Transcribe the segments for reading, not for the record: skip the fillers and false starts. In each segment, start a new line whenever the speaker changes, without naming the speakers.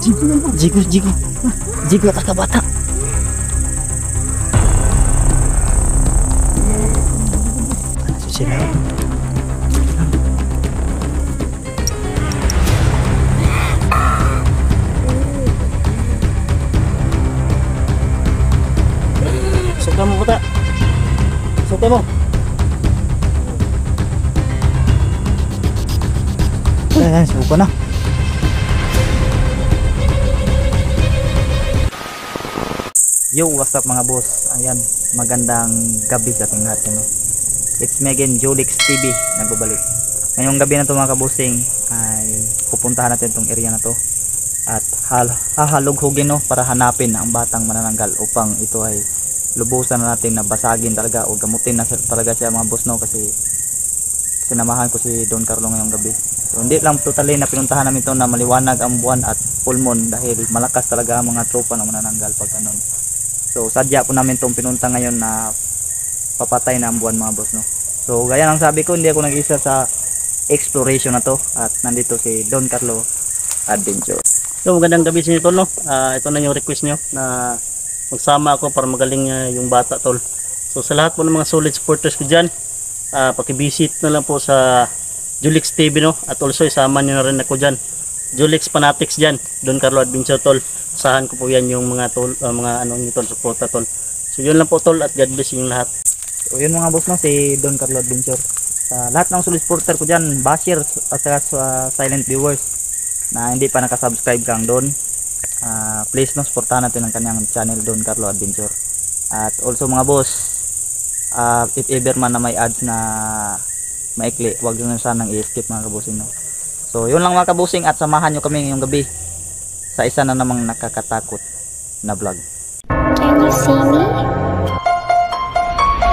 Jigo, jigo. Jigo atas ka bata. Ano sila? Suka mo bata. Suka mo. Ayan, suka na. Yo, what's up mga boss? Ayan, magandang gabi sa ating lahat, no? It's me again, Jolix TV, nagbabalik. Ngayong gabi na to mga kabusing ay pupuntahan natin tong area na to at hahalughugin, no, para hanapin ang batang manananggal upang ito ay lubusan na natin na basagin talaga o gamutin na talaga siya mga boss, no, kasi sinamahan ko si Don Carlo ngayong gabi. So hindi lang totally na pinuntahan namin to na maliwanag ang buwan at full moon dahil malakas talaga ang mga tropa na manananggal pag ganun. So sadya po namin itong pinunta ngayon na papatay na ang buwan mga boss, no. So gaya ng sabi ko, hindi ako nag-isa sa exploration na to at nandito si Don Carlo Adventure.
So magandang gabi sa inyo tol, no? Ito na yung request nyo na magsama ako para magaling yung bata tol. So sa lahat po ng mga solid supporters ko dyan, pakivisit na lang po sa Jolix TV, no? At also isama nyo na rin ako dyan, Jolix Fanatics dyan, Don Carlo Adventure tol. Usahan ko po yan yung mga tol, mga ano nyo tol, suporta tol. So yun lang po tol at God bless yung lahat.
So yun mga boss, no, si Don Carlo Adventure. Sa lahat ng solid supporter ko dyan, basher at saka silent viewers na hindi pa nakasubscribe kang Don, please, no, supportahan natin ang kanyang channel Don Carlo Adventure. At also mga boss, if ever man na may ads na maikli, huwag nyo sanang i-skip mga kabusing, no. So yun lang mga kabusing at samahan nyo kami ngayong gabi sa isa na namang nakakatakot na vlog.
Can you see me?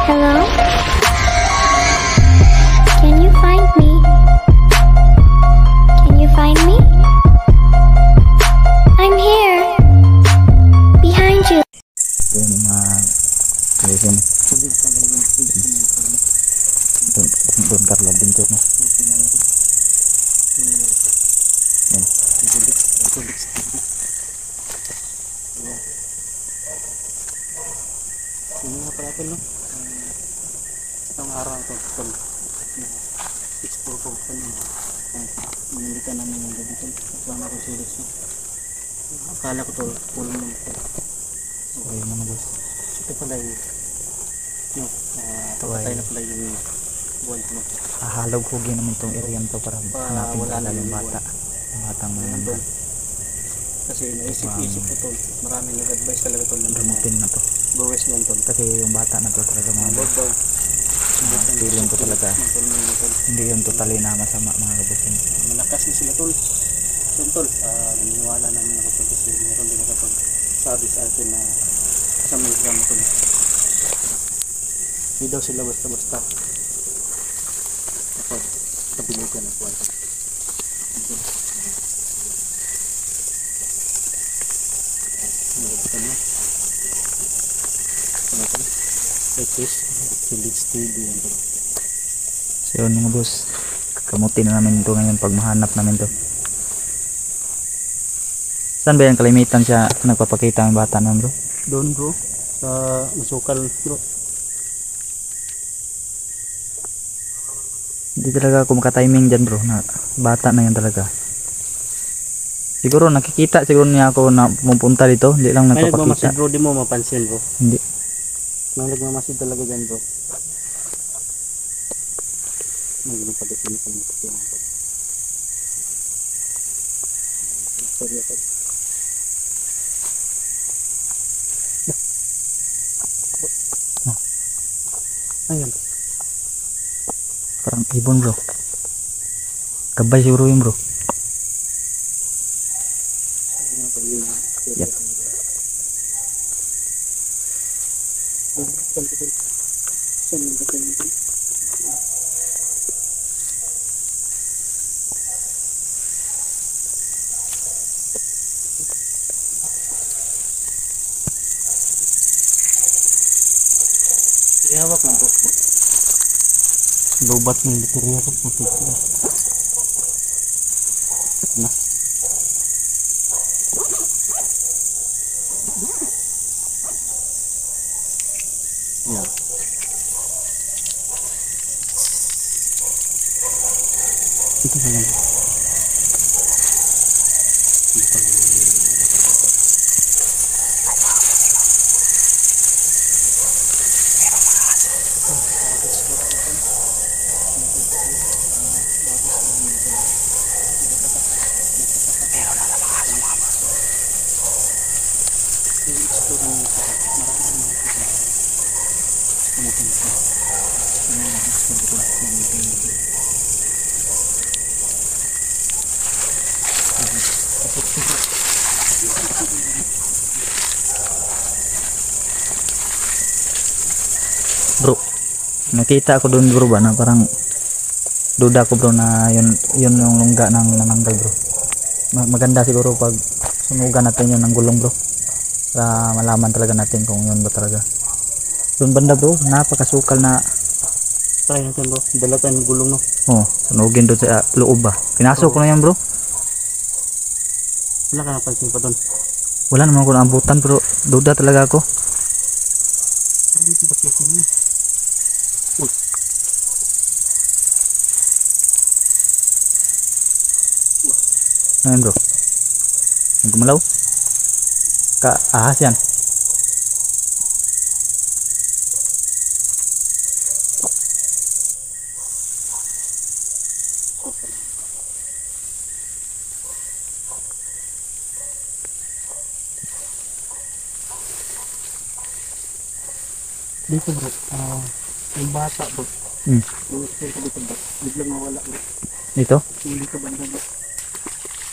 Hello? Can you find me? Can you find me? I'm here. Behind you.
Yung mga kabusing Don Carlo Adventure, no. Yan.
Yun nga pala tol, no? Itong araw ito tol, explore ko kanina. Hindi ka namin yung gabi tol, kasama ko Jolix, no? Akala ko tol, full moon tol.
So yun mga boss,
Ito pala yung patay na pala yung buwan ko, no?
hahalughugin naman itong area to para hanapin
wala
talaga
na
yung
yung
bata, yung batang manananggal.
Kasi naisip-isip ko tol, maraming nag-advise talaga tol ng
Gamutin na to
buwes niyan tol.
kasi yung bata na to talaga mga boss,
Daw,
feeling ko talaga
tol.
hindi yun totally na masama mga kabusing.
Malakas na sila tol. So tol, naniniwala namin ako tol kasi meron din nakapagsabi sa atin na sa mga drama tol. Hindi daw sila basta-basta kapag kabilugan ng buwan. Jolix TV yan tol.
So yun mga boss, kamutin na namin ito ngayon pag mahanap namin to. Saan ba yung kalimitan siya nagpapakita ng bata naman bro?
Doon bro, sa Masukal bro.
Hindi talaga ako makatiming dyan bro, na bata na yan talaga. Siguro nakikita siguro niya ako na pumunta dito, hindi lang
May nagmamasid
nagpapakita.
bro, di mo mapansin bro.
Hindi.
May nagmamasid talaga dyan bro. May ganun pala pinipalipit yan bro. Sorry ako. Ayun.
Parang ibon bro. Gabay siguro yun bro. Yep.
Ihawak lang po. Lobat ng baterya ko puti ko. Na. Ito ba yan?
Bro, nakita ko doon bro ba na parang duda ko bro na yun yung lungga ng nananggal bro. Maganda siguro pag sunugan natin yun ng gulong bro, para malaman talaga natin kung yun ba talaga. Doon banda bro, napakasukal na.
Try natin bro. Dala tayo ng gulong no.
Oh, sunugin doon sa loob ba. Pinasok ko na yan bro.
Wala ka napansin pa doon.
Wala naman ko naabutan pero duda talaga ako.
Parang ito ba kasi yun?
Ayan bro, gumalaw ka ahas yan.
Dito bro, yung bata bro.
Hmm.
Yung nagsisil ko dito bro, biglang mawala bro.
Dito
Yung dito banda bro.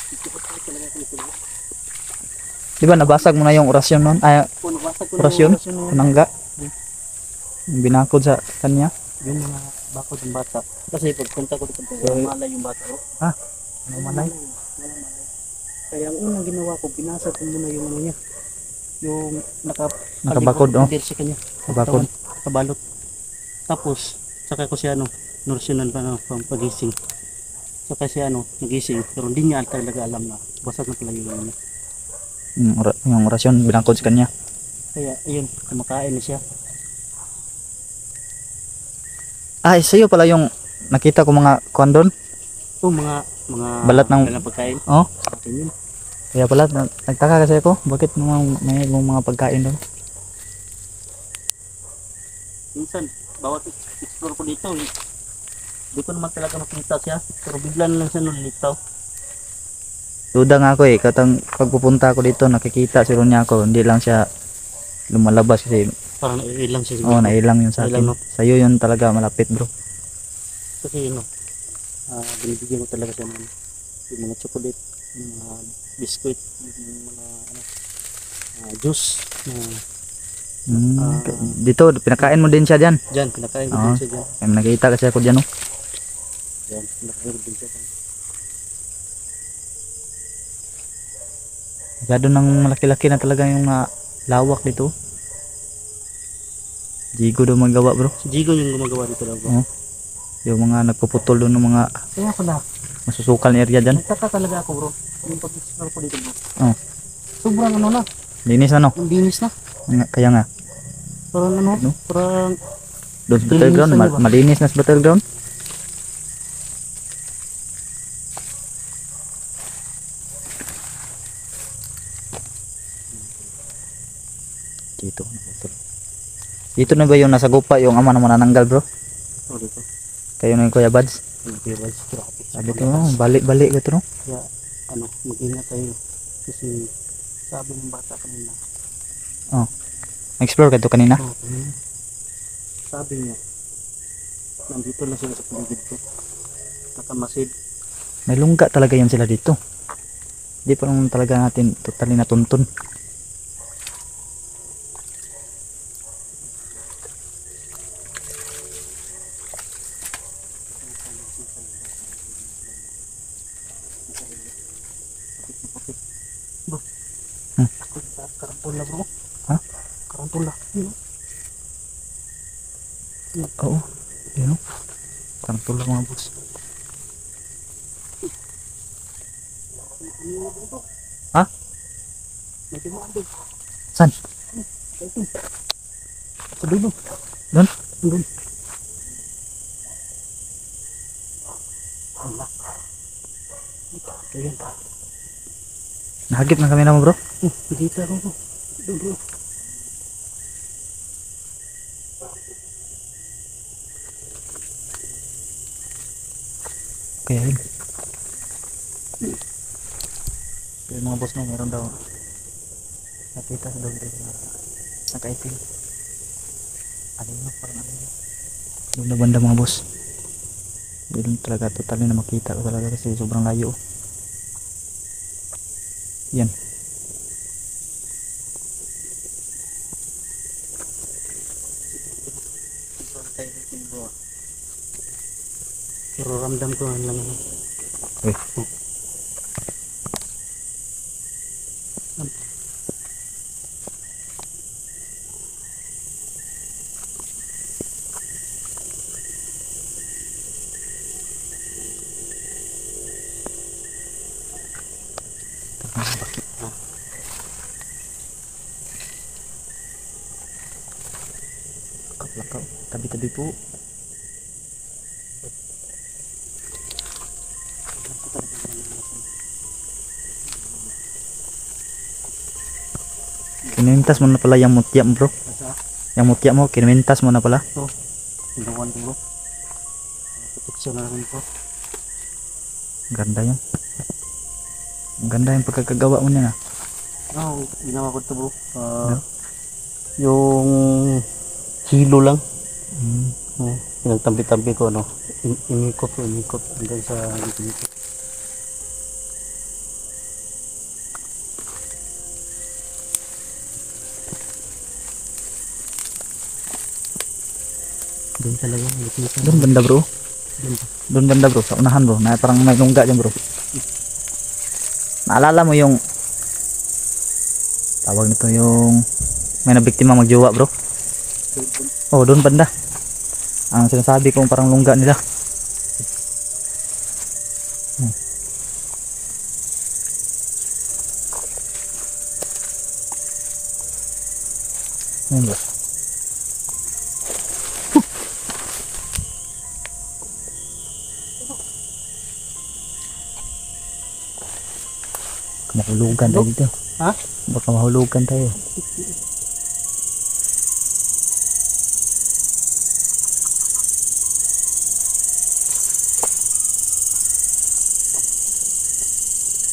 Dito ko talaga ko dito bro.
di ba nabasag mo na yung orasyon nun, ay
Oh, nabasag ko na
orasyon
yung orasyon na yun.
panangga yung binakod sa kanya.
Yung mga bakod ng bata. Kasi pagpunta ko dito bro, malay yung bata bro.
Ano malay?
Walang malay. Kaya ang unang ginawa ko, binasag ko muna yung ano niya. Yung
Nakabakod, oh.
sa kanya.
Nakabakod.
Kabalot. Tapos, saka ko siya nursinan pa ng pagising. Saka siya nagising. Pero hindi niya talaga alam na basag na pala yung ano.
Yung orasyon binakod sa kanya.
Kaya, ayun, kumakain na siya.
Ay, sa'yo pala yung nakita ko mga kuwan doon.
Oh, mga
Balat ng-
pagkain.
Oh,
Sa akin yun.
kaya pala nagtaka kasi ako bakit may mga pagkain doon.
Minsan, bawat explore ko dito, hindi ko naman talaga makita siya. Pero bigla na lang siya nulitaw.
Duda nga ako katang pagpupunta ako dito nakikita si Ronya ako, hindi lang siya lumalabas kasi
Parang naiilang siya siguro.
nailang yun sa
Nailang,
akin.
no?
Sa'yo yun talaga malapit bro.
Kasi binibigyan ko talaga siya ng yung mga chocolate, yung mga biscuit, yung mga juice.
Dito pinakain mo din siya diyan.
Diyan, pinakain ko
Ah.
din siya dyan.
Nakita kasi ako diyan oh.
Diyan, pinakain ko din siya dyan.
Masyado nang malaki-laki na talaga yung lawak dito. Jigo daw magawa bro.
Si Jigo yung gumagawa dito lang bro.
Oh. Yung mga nagpuputol doon ng mga
Kaya pala,
masusukal na area dyan.
nagtaka talaga ako bro. Yung pag-explore ko dito bro.
Oh.
Sobrang na,
Linis ano?
ang linis na.
Kaya nga.
Parang
No?
parang
Doon sa battleground,
Linisan ba?
malinis na sa battleground. Dito. Dito na ba yung nasa gupa yung ama ng manananggal bro?
dito.
Kayo na yung Kuya Bads?
Yung pebbles, grabe.
Sabi ko, balik-balik ko ito no?
Kaya mag-ingat tayo. Kasi sabi ng bata kanina.
Explore ka ito kanina?
Sabi niya, nandito lang sila sa paligid ko. Nakamasid.
May lungga talaga yan sila dito. Hindi pa lang talaga natin totally natuntun.
Karantula bro.
Ha?
Karantula.
Oo. Yun o. Parang tulak mga boss. Ha?
May timaan doon.
Saan?
Sa dulo.
Doon?
Doon. Allah. Ayan.
Nahagip ng kamera mo bro.
Nakita ko bro. Ito bro.
Kaya yun. Yung mga boss mo meron daw nakita sa doon nakaitim. Ano yun? Parang ano yun? Doon na banda mga boss. Doon talaga totally na makita ko talaga kasi sobrang layo. Yan.
Pero ramdam ko lang ano.
Eh. Lakaw, tabi-tabi po. Kinumintas mo na pala yung mutya mo bro. Yung mutya mo, kinumintas mo na pala.
Ito. Ginawan ko bro. Proteksyon na rin po.
Ganda yan. Ang ganda yung pagkakagawa mo niya.
Oo, ginawa ko ito bro. Yung hilo lang. Pinagtampi-tampi ko ano. Inikot hanggang sa dito. Doon talaga nakikita.
Doon banda bro.
Doon.
Doon banda bro, sa unahan bro. Na parang may lungga dyan bro. Naalala mo yung tawag nito yung may nabiktima magjowa bro. Oh, doon banda. Ang sinasabi kong parang lungga nila. Ayun bro. Mahulugan tayo dito.
Ha?
Baka mahulugan tayo.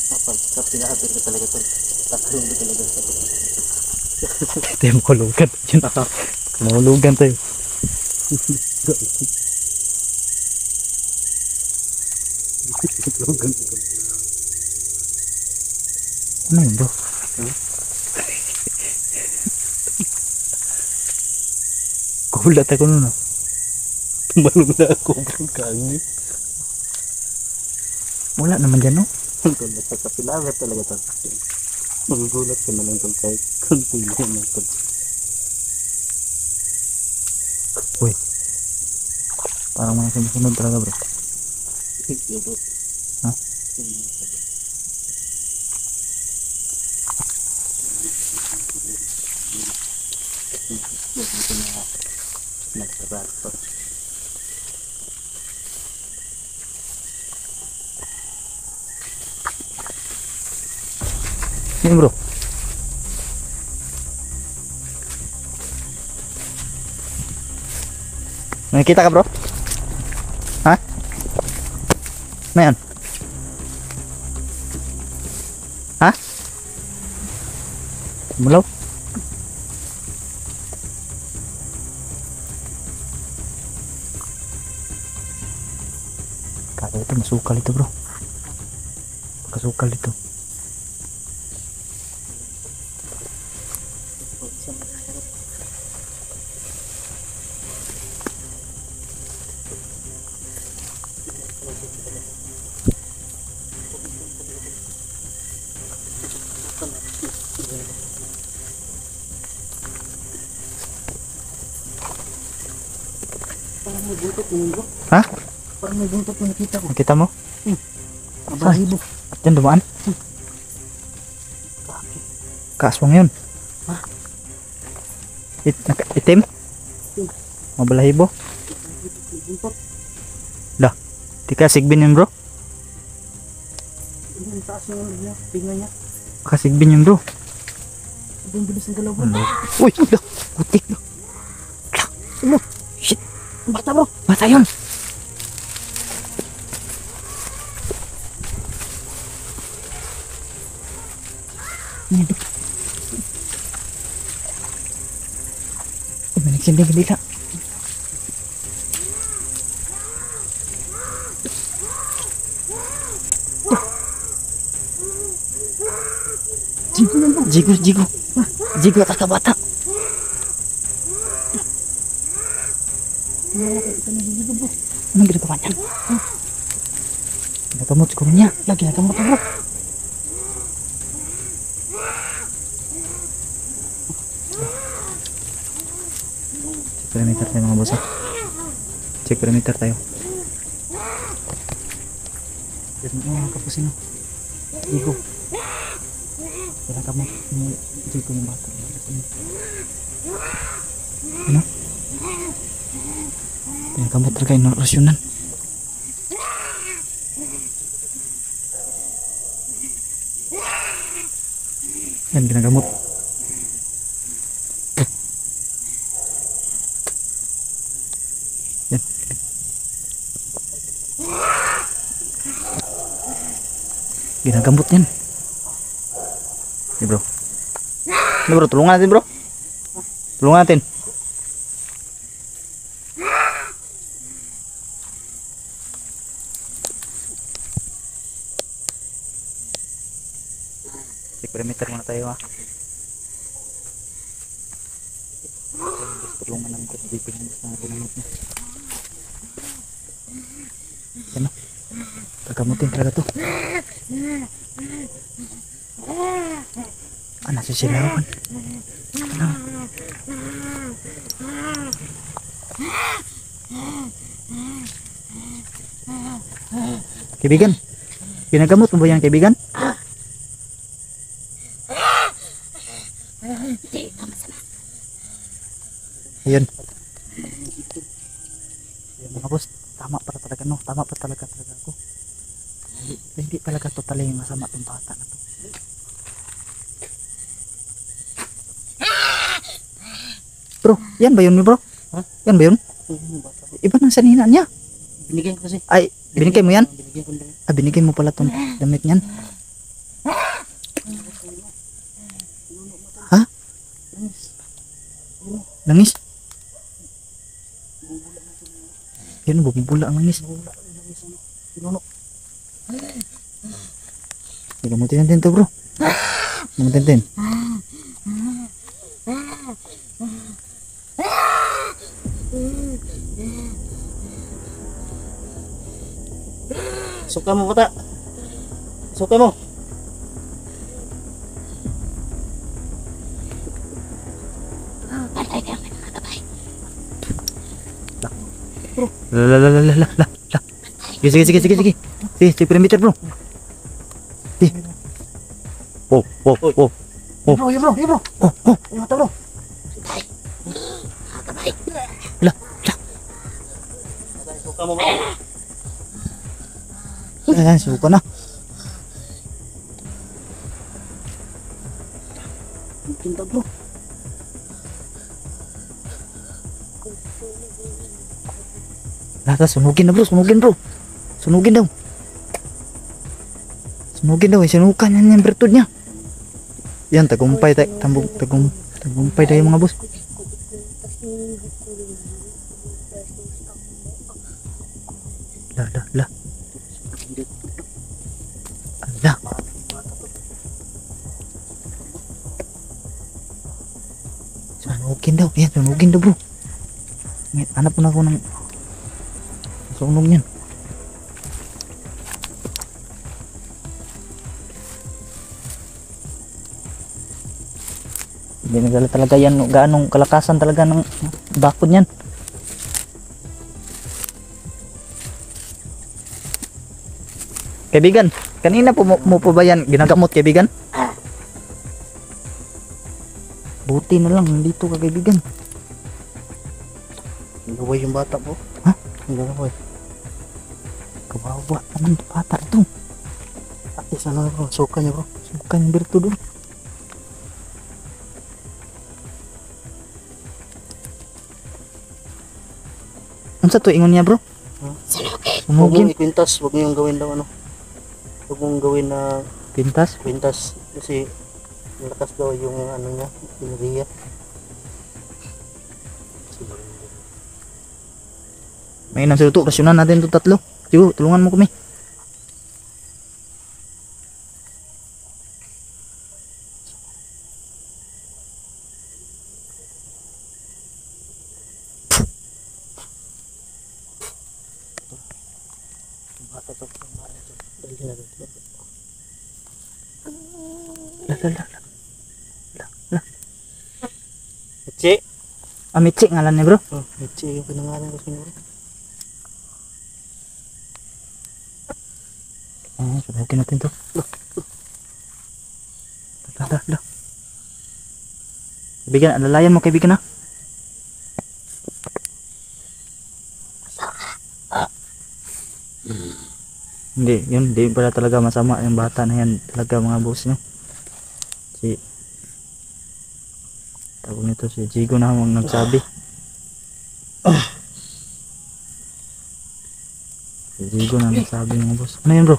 Kapag pinahatir ko talaga ito. Tatlong ko talaga ito.
Ito yung mahulugan. Mahulugan tayo. Ano yun bro? Kulat ako nun ah.
Tumalong na ako bro. Kagi.
Wala naman dyan no?
Kung nagkakapilagat talaga ito. Magugulat ka na lang ito kahit kunti lang ito.
Uy. Parang mga sumusunod talaga bro. Ha? Ini bro. Nakikita ka bro? Ha? Ano yan? Ha? Mulaw? Kaya ito masukal ito bro. Kasukal ito.
Parang may buntot mo bro.
Ha?
Parang may buntot mo nakita ko.
Nakita mo?
Abalahibo.
At yan dumaan? Kaaswang yun.
Ha?
Itim? Mabalahibo?
May buntot.
Lah, di ka sigbin yun bro?
Ang taas yung pinga niya.
Kasigbin yun bro.
Ang bilis ng galaw bro.
Ano? Uy! Kutik bro. Ano? Shit!
Bata bro.
Bata yun! Ano bro? Manigsinding hindi ka.
Jigo yan bro.
Jigo. Jigo atas ka bata.
Ito na yung jigo bro.
Anong ginagawa niyan? Ginagamot siguro niya.
Lagi na kamot bro.
Check perimeter tayo mga boss. Check perimeter tayo.
Yan mga kapusin. Jigo. Ginagamot ni Jigo yung bata.
Ano? Ginagamot talaga yung rasyonan. Yan, ginagamot. Yan. Ginagamot yan. Hey bro. Ini bro, tulungan natin bro. Tulungan natin. Check perimeter muna tayo ha. Tulungan namin ko sa dipin na ginamot niya. Yan o. Gagamutin talaga to. Nasisilawan. Ano? Kaibigan, ginagamot mo ba yan kaibigan? Ayun. Ayun mga boss, tama para talaga no, tama pa talaga ako. Hindi talaga totally masama tong bata na to. Bro, yan ba yun bro?
Ha?
Yan ba yun? Iba ng sanina niya.
Binigyan ko kasi.
Ay, binigay mo yan?
Binigyan ko lang.
Ah, binigay mo pala tong damit niyan. Ha? Langis? Yan, bubula ang langis. Gamutin natin to bro. Gamutin natin.
Suka mo bata. Suka mo.
La. Sige. Sige, perimeter bro. Sige. Oh.
Bro.
Oh.
Yung mata bro.
La.
Suka mo bata.
Ayan, suka na.
Tinta bro.
Lata, sunugin na bro, sunugin daw. Sinukan yan yung bertud niya. Yan, tagumpay tayo mga boss. La. Ala. Sunugin daw bro. Hanap na ako ng sunog niyan. Hindi nagdala talaga yan, gaanong kalakasan talaga ng bakod niyan. Kaibigan, kanina po mo po ba yan ginagamot kaibigan? Buti na lang dito ka kaibigan.
Gaway yung bata po.
Ha?
Gaway.
Kawawa naman bata ito.
Sana bro, suka niya bro.
Suka yung birto doon. Ano sa to ingon niya bro?
Huwag
Sumugin.
mong ikwintas, huwag mong gawin daw ano. Huwag mong gawin na
Pintas.
kwintas kasi malakas daw yung ano niya, enerhiya.
May nang siluto. Rasyonan natin ito tatlo. Tiyo, tulungan mo kami.
Bata to, dali na dito. Mitsi.
Amitsi ngalan niya bro.
Oh, Mitsi yung pinangalan ko siguro.
Sumugin natin to. Lah. Kaibigan, alalayan mo kaibigan ha. Hindi, yun, hindi pala talaga masama yung bata na yan talaga mga boss nyo. Si tawag nito si Jigo na ang nagsabi. Si Jigo na nagsabi mga boss. Ano yun bro?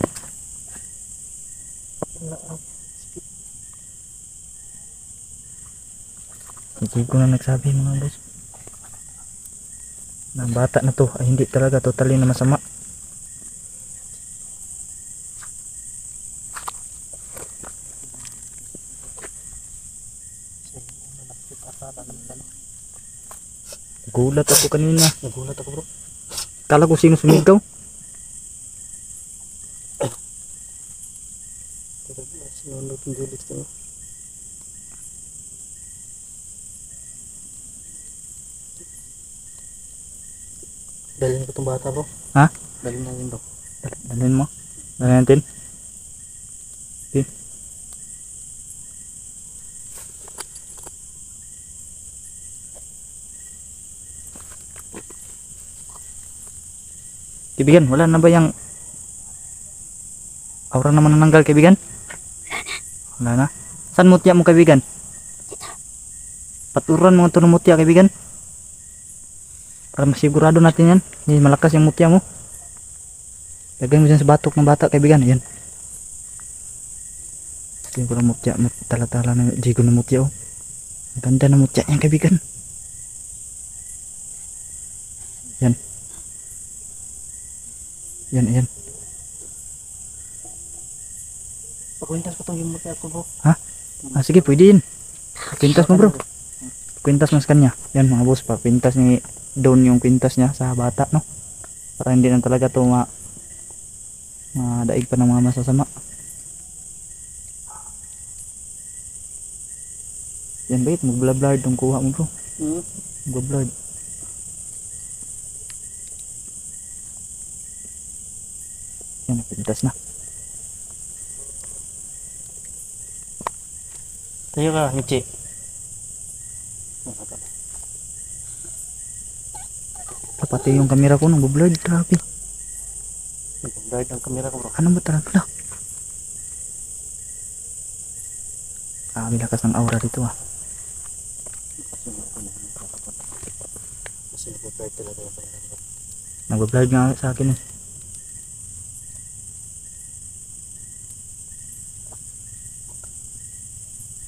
Si Jigo na nagsabi mga boss. Na ang bata na to ay hindi talaga totally na masama. Gulat ako kanina.
Nagulat ako bro.
Kala ko sino sumigaw.
Sinunod yung Julix to. Dalhin ko itong bata bro.
Ha?
Dalhin natin bro.
Dalhin mo. Dalhin natin. Okay. Kaibigan, wala na ba yung aura naman nananggal kaibigan? Wala na. Saan mutya mo kaibigan? Paturan mga turun mutya kaibigan. Para masigurado natin yan. Hindi malakas yung mutya mo. Lagay mo dyan sa batok ng bata kaibigan. Ayan. Yung kurang mutya. Tala-tala na jigo na mutya oh. Ang ganda na mutya yan kaibigan. Yan. Yan.
Pagkwintas ko itong yung mutya ko bro.
Ha? Ah, sige, pwede yun. Pintas mo bro. Kwintas mas kanya. Yan mga boss, pa pintas ni Don yung kwintas niya sa bata, no? Para hindi na talaga to madaig pa ng mga masasama. Yan bait, mag-blurred yung kuha mo bro. Mag-blurred. Yan, pintas na.
Tayo ka, Mitsi.
Pati yung kamera ko nag-blurred, grabe.
Nag-blurred ang kamera ko bro.
Ano ba talaga? Grabe lakas ng aura dito ah.
Kasi nag-blurred talaga yung kamera ko.
Nag-blurred nga sa akin eh.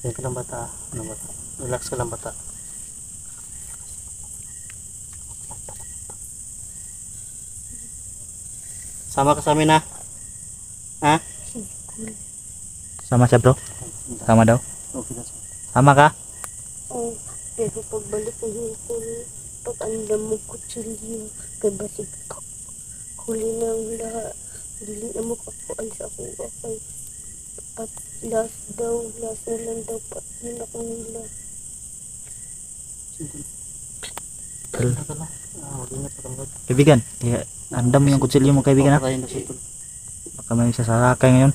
Yan ka lang bata. Ano bata? Relax ka lang bata. Sama ka sa amin ha? Ha?
Sama siya bro? Sama daw?
Okay na.
Sama ka?
Oh, pero pagbalik ko yung pag andam mo kutsilyo, kay basig ka. Huli na ang lahat. Dili na mo kapuan sa akong bakay. At last na lang daw pa. Yun ako nila.
Kaibigan, andam mo yung kutsilyo mo kaibigan ha? Baka may sasakay ngayon.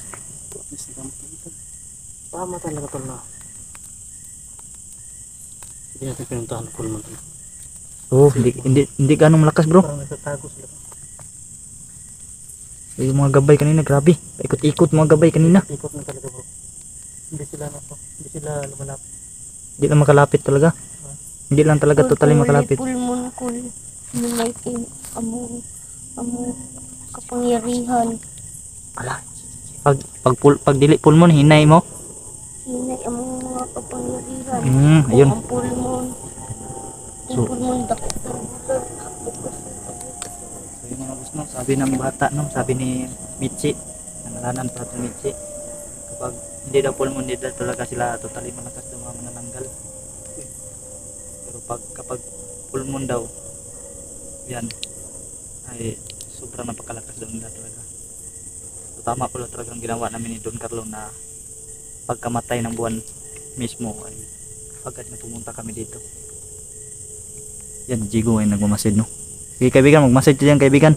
Tama talaga tol na. Hindi natin pinuntahan full man tol.
Oh, hindi ganong malakas bro.
Parang nagtatago sila.
Yung mga gabay kanina, grabe. Paikot-ikot mga gabay kanina.
Ikot na talaga bro. Hindi sila lumalapit.
Hindi lang makalapit talaga. Hindi lang talaga totally makalapit.
Pulmon ko minay amo kapangyarihan.
Ala. Pag dili pulmon hinay mo.
Hinay amo mga kapangyarihan.
Ayun.
Ang pulmon.
So-
Ang pulmon dakit ng bulan.
So yung mga boss no, sabi ng bata no, sabi ni Michi, nangalanan pa itong Michi, kapag hindi daw pulmon, hindi daw talaga sila totally malakas daw mga manananggal. Pero kapag pulmon daw, yan, ay sobrang napakalakas daw nila talaga. So tama pala talaga ang ginawa namin ni Don Carlo na pagkamatay ng buwan mismo ay agad na pumunta kami dito. Yan, Jigo ay nagmamasid no. Sige kaibigan, magmasid ka dyan kaibigan.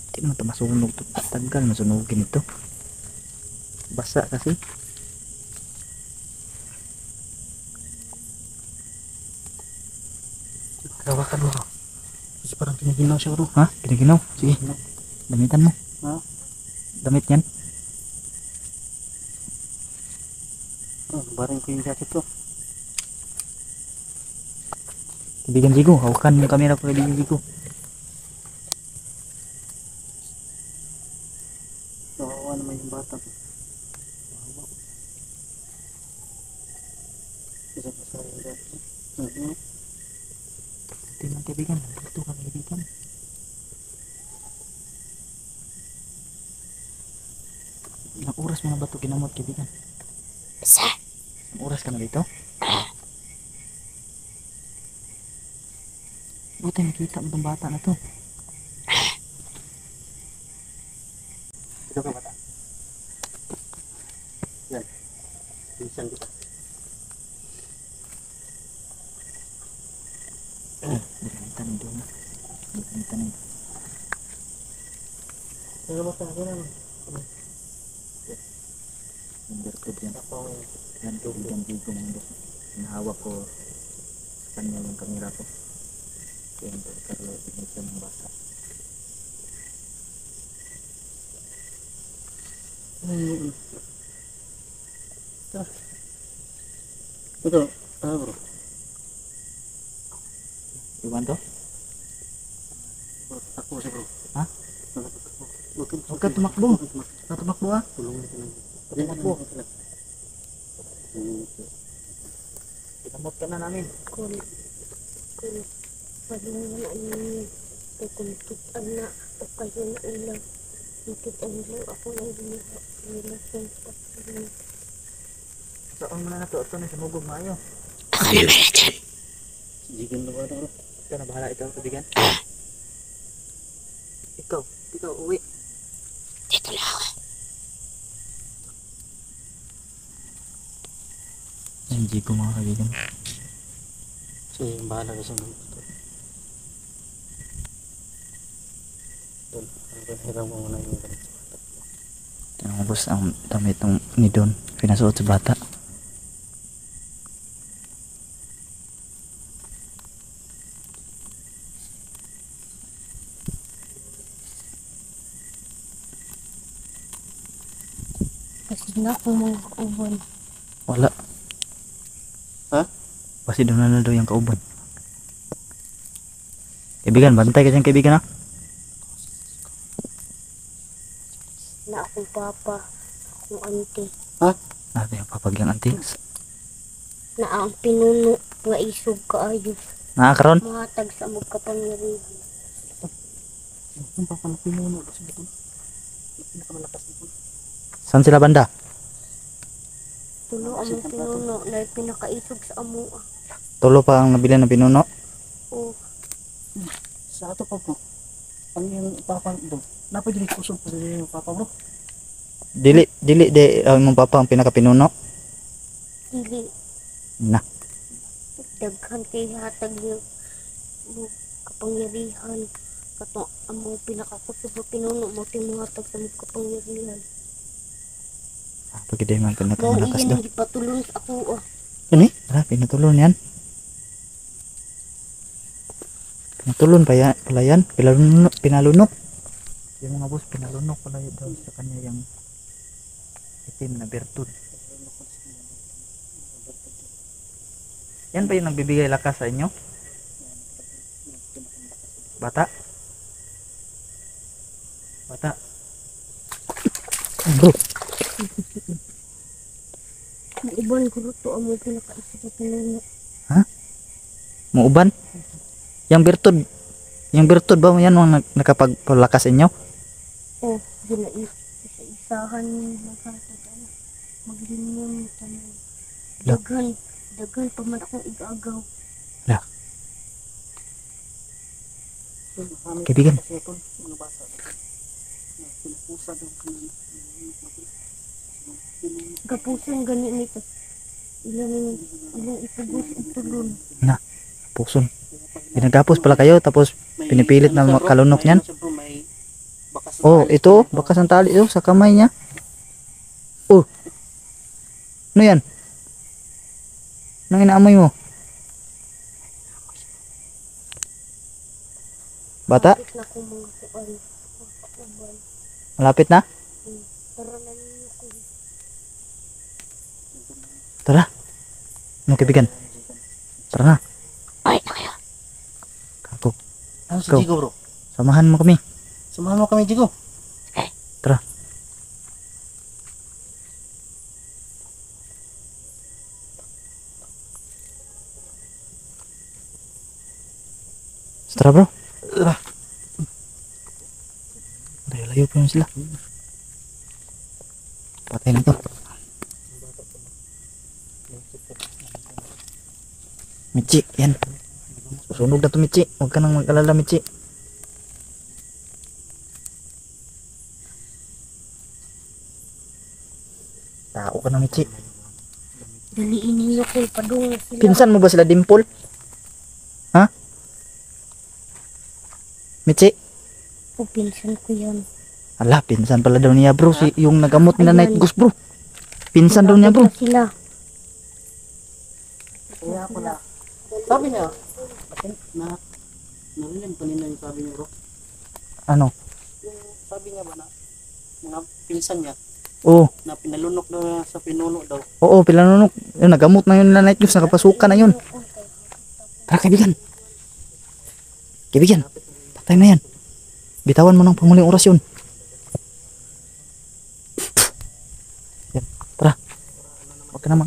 Hindi naman ito masunog to. Tagal masunugin ito. Basa kasi.
Hawakan mo bro. Kasi parang pinaginaw siya bro.
Ha? Ginaginaw? Sige. Damitan mo.
Ha?
Damit yan.
Baring ko yung jacket ko.
Kaibigan Jigo, hawakan yung kamera ko kaibigan Jigo.
Nawawa naman yung bata. Isa-isa yung jacket.
Tingnan kaibigan. Dito ka kaibigan. Ilang oras mo na ba ito ginamot kaibigan? Ilang oras ka na dito? Buti nakita mo itong bata na to.
Ito ka bata. Yan. Bilisan kita.
Damitan mo doon. Damitan mo.
Ito bata. Yan.
Number ko dyan. Yan kaibigan Jigo mga boss. Nahawak ko sa kanya yung kamera ko. Kaya yung Don Carlo, ignisan ng bata.
Ito. Bro.
Iwan to?
Takbo siya bro.
Ha? Huwag ka tumakbo. Huwag ka tumakbo ha.
Tulungan ka lang.
Tumakbo. Itamot ka na namin.
Kung palungan ninyo kung kita na o kayo na ulang nakita nila ako na relasyon sa kanila.
Saan mo na na to? Ito na sumugog maayo.
Sigigan na ba bro?
Ikaw na bahala ikaw, kaibigan. Ikaw, uwi.
Dito lang ako.
Yan, Jigo mga kaibigan.
So yung bahala ka sa mga ito. Hirang mo muna yung ganito.
Ito mga boss, ang damit ni Don. Pinasuot sa bata.
Kasi na ako mga kauban.
Wala.
Ha?
Pasti doon na daw yung kauban. Kaibigan, bantay ka dyan kaibigan ha?
Na akong papa, akong auntie,
Natin yung papaglang anti.
na ang pinuno nga isog kaayo,
Nakakaroon?
mahatag sa mga kapangyarihan.
Yung papa na pinuno kasi ito. Pinakamalakas nito.
Saan sila banda?
Tulo ang mga pinuno na pinakaisog sa amoa.
Tulo pa ang nabili ng pinuno.
O
Sa ato pa bro. Ang yung papa bro. Napagili kusog pa yung papa bro.
Dili de ang mong papa ang pinakapinuno.
dili,
Na.
daghan kay hatag niyo mo kapangyarihan. Kato ang mga pinakakusog na pinuno mo timuhatag sa mga kapangyarihan.
Pagkiday man
Mao
pinakamalakas daw.
iyan ang gipatulong sa ako ah.
Kani? Tara, pinatulon yan. Pinatulon pa yan, pala yan. Pinalunok. Yung mga boss, pinalunok pala yun daw sa kanya yung itim na bertud. Yan ba yung nagbibigay lakas sa inyo? Bata? Bata? Bro,
Naiban ko to amo pinakaisa pa pinuno.
muuban? Yung bertud ba yan ang nakapagpalakas inyo?
Oh, gina isa-isahan nakatagan. Maglinyam tanan.
La.
Daghan pa man akong igagaw.
Kaibigan.
Mga bata. Pinapusa daw kanina.
Gapusan gani nito. Ilang ipugos itulon.
Na, puson. Ginagapos pala kayo tapos pinipilit na makalunok niyan. Oh, ito, bakas ng tali sa kamay niya. Oh. Ano yan? Anong inaamoy mo? Bata?
Bakit na ko mga kuan? Kuan.
Malapit na?
Tara na ninyo ko.
Tara. Ano kaibigan? Tara na.
Ay, na kaya.
Kako.
Ano si
Go.
Jigo bro?
Samahan mo kami.
Samahan mo kami Jigo.
Tara. Tara bro. Layo-layo pa yun sila. Patay na to. Michi, yan. Susunog na to Michi. Huwag ka nang mag-alala Michi. Tao ka na Michi.
Daliin ninyo ko. Padung sila.
Pinsan mo ba sila Dimple? Ha? Michi?
O, pinsan ko yan.
Ala, pinsan pala daw niya bro. Si, yung nagamot na night ghost bro. Pinsan daw niya bro.
Malapit na sila.
Kaya pala. Sabi niya, na narinig kanina yung sabi niya bro.
Ano?
Yung sabi niya ba na mga pinsan niya
Oo.
na pinalunok daw sa pinuno daw.
Oo, pilanunok. Yung nagamot na yun na night ghost. Nakapasukan na yun. Tara kaibigan. Kaibigan. Patay na yan. Bitawan mo ng panguling orasyon. Yan. Tara. Huwag ka na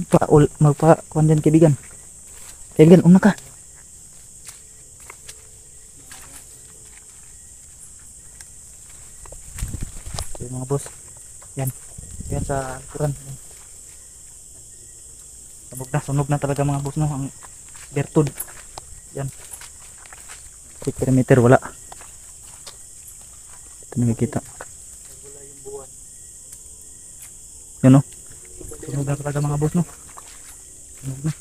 magpa-kuhan dyan kaibigan. Kaibigan, una ka. Yung mga boss. Yan. Yan sa likuran. Sunog na talaga mga boss no. Ang bertud. Yan. 6 perimeter wala. Ito nakikita. Yan no. Sunog na talaga mga boss no. Sunog na.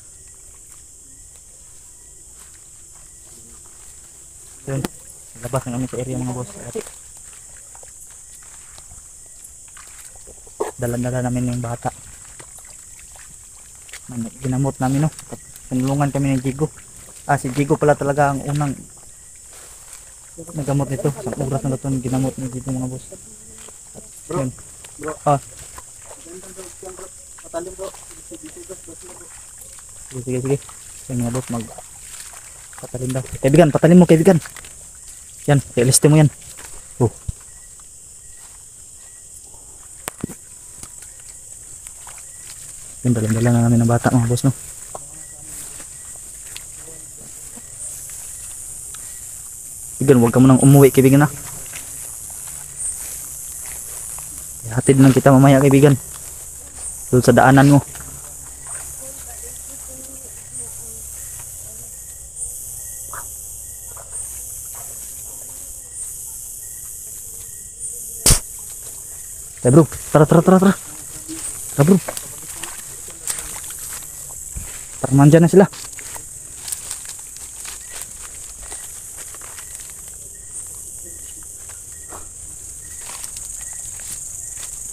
Yun. Labas na kami sa area mga boss. At dalan-dala namin yung bata. Ginamot namin no. Tinulungan kami ni Jigo. Si Jigo pala talaga ang unang nagamot nito. Isang oras na ito ginamot ni Jigo mga boss.
Bro,
Yun.
bro.
Ah,
Patalim bro.
sige. Yung mga boss patalim daw. Kaibigan, patalim mo kaibigan. Yan, iliste mo yan. Oh. Yun, dalang-dala na namin ng bata mga boss no. Kaibigan, huwag ka mo nang umuwi kaibigan na. Hatid lang kita mamaya kaibigan. Doon sa daanan mo. Bro, tara. Tara bro. Tara manja na sila.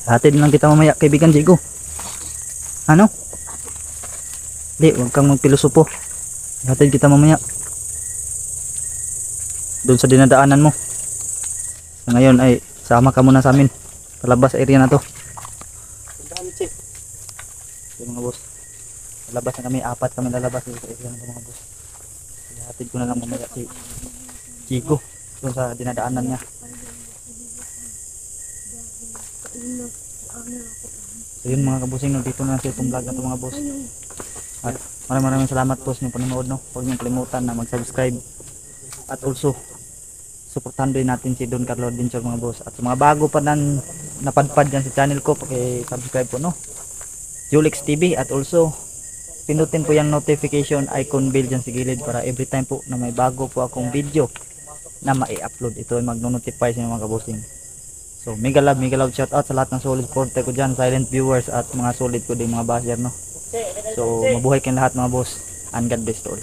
Hatid lang kita mamaya kaibigan Jigo. Ano? Di, huwag kang magpilosopo. Hatid kita mamaya. Doon sa dinadaanan mo. Ngayon ay sama ka muna sa amin. Palabas area na to. Yung mga boss. Lalabas na kami, 4 kami lalabas dito sa area na to mga boss. Ihatid ko na lang mamaya si Chico doon sa dinadaanan niya. So yun mga kabusing, no, dito na sa itong vlog na to mga boss. At maraming salamat po sa inyong panonood, no. Huwag niyong kalimutan na mag-subscribe at also suportahan din natin si Don Carlo Adventure mga boss. At sa mga bago pa nang napadpad dyan sa channel ko, paki-subscribe po, no, Julix TV, at also pinutin po yung notification icon bell dyan sa gilid para every time po na may bago po akong video na mai-upload, ito ay magno-notify sa inyo mga kabusing. So mega love shout out sa lahat ng solid supporter ko dyan, silent viewers at mga solid ko din mga basher, no. So mabuhay kayong lahat mga boss, and God bless to all.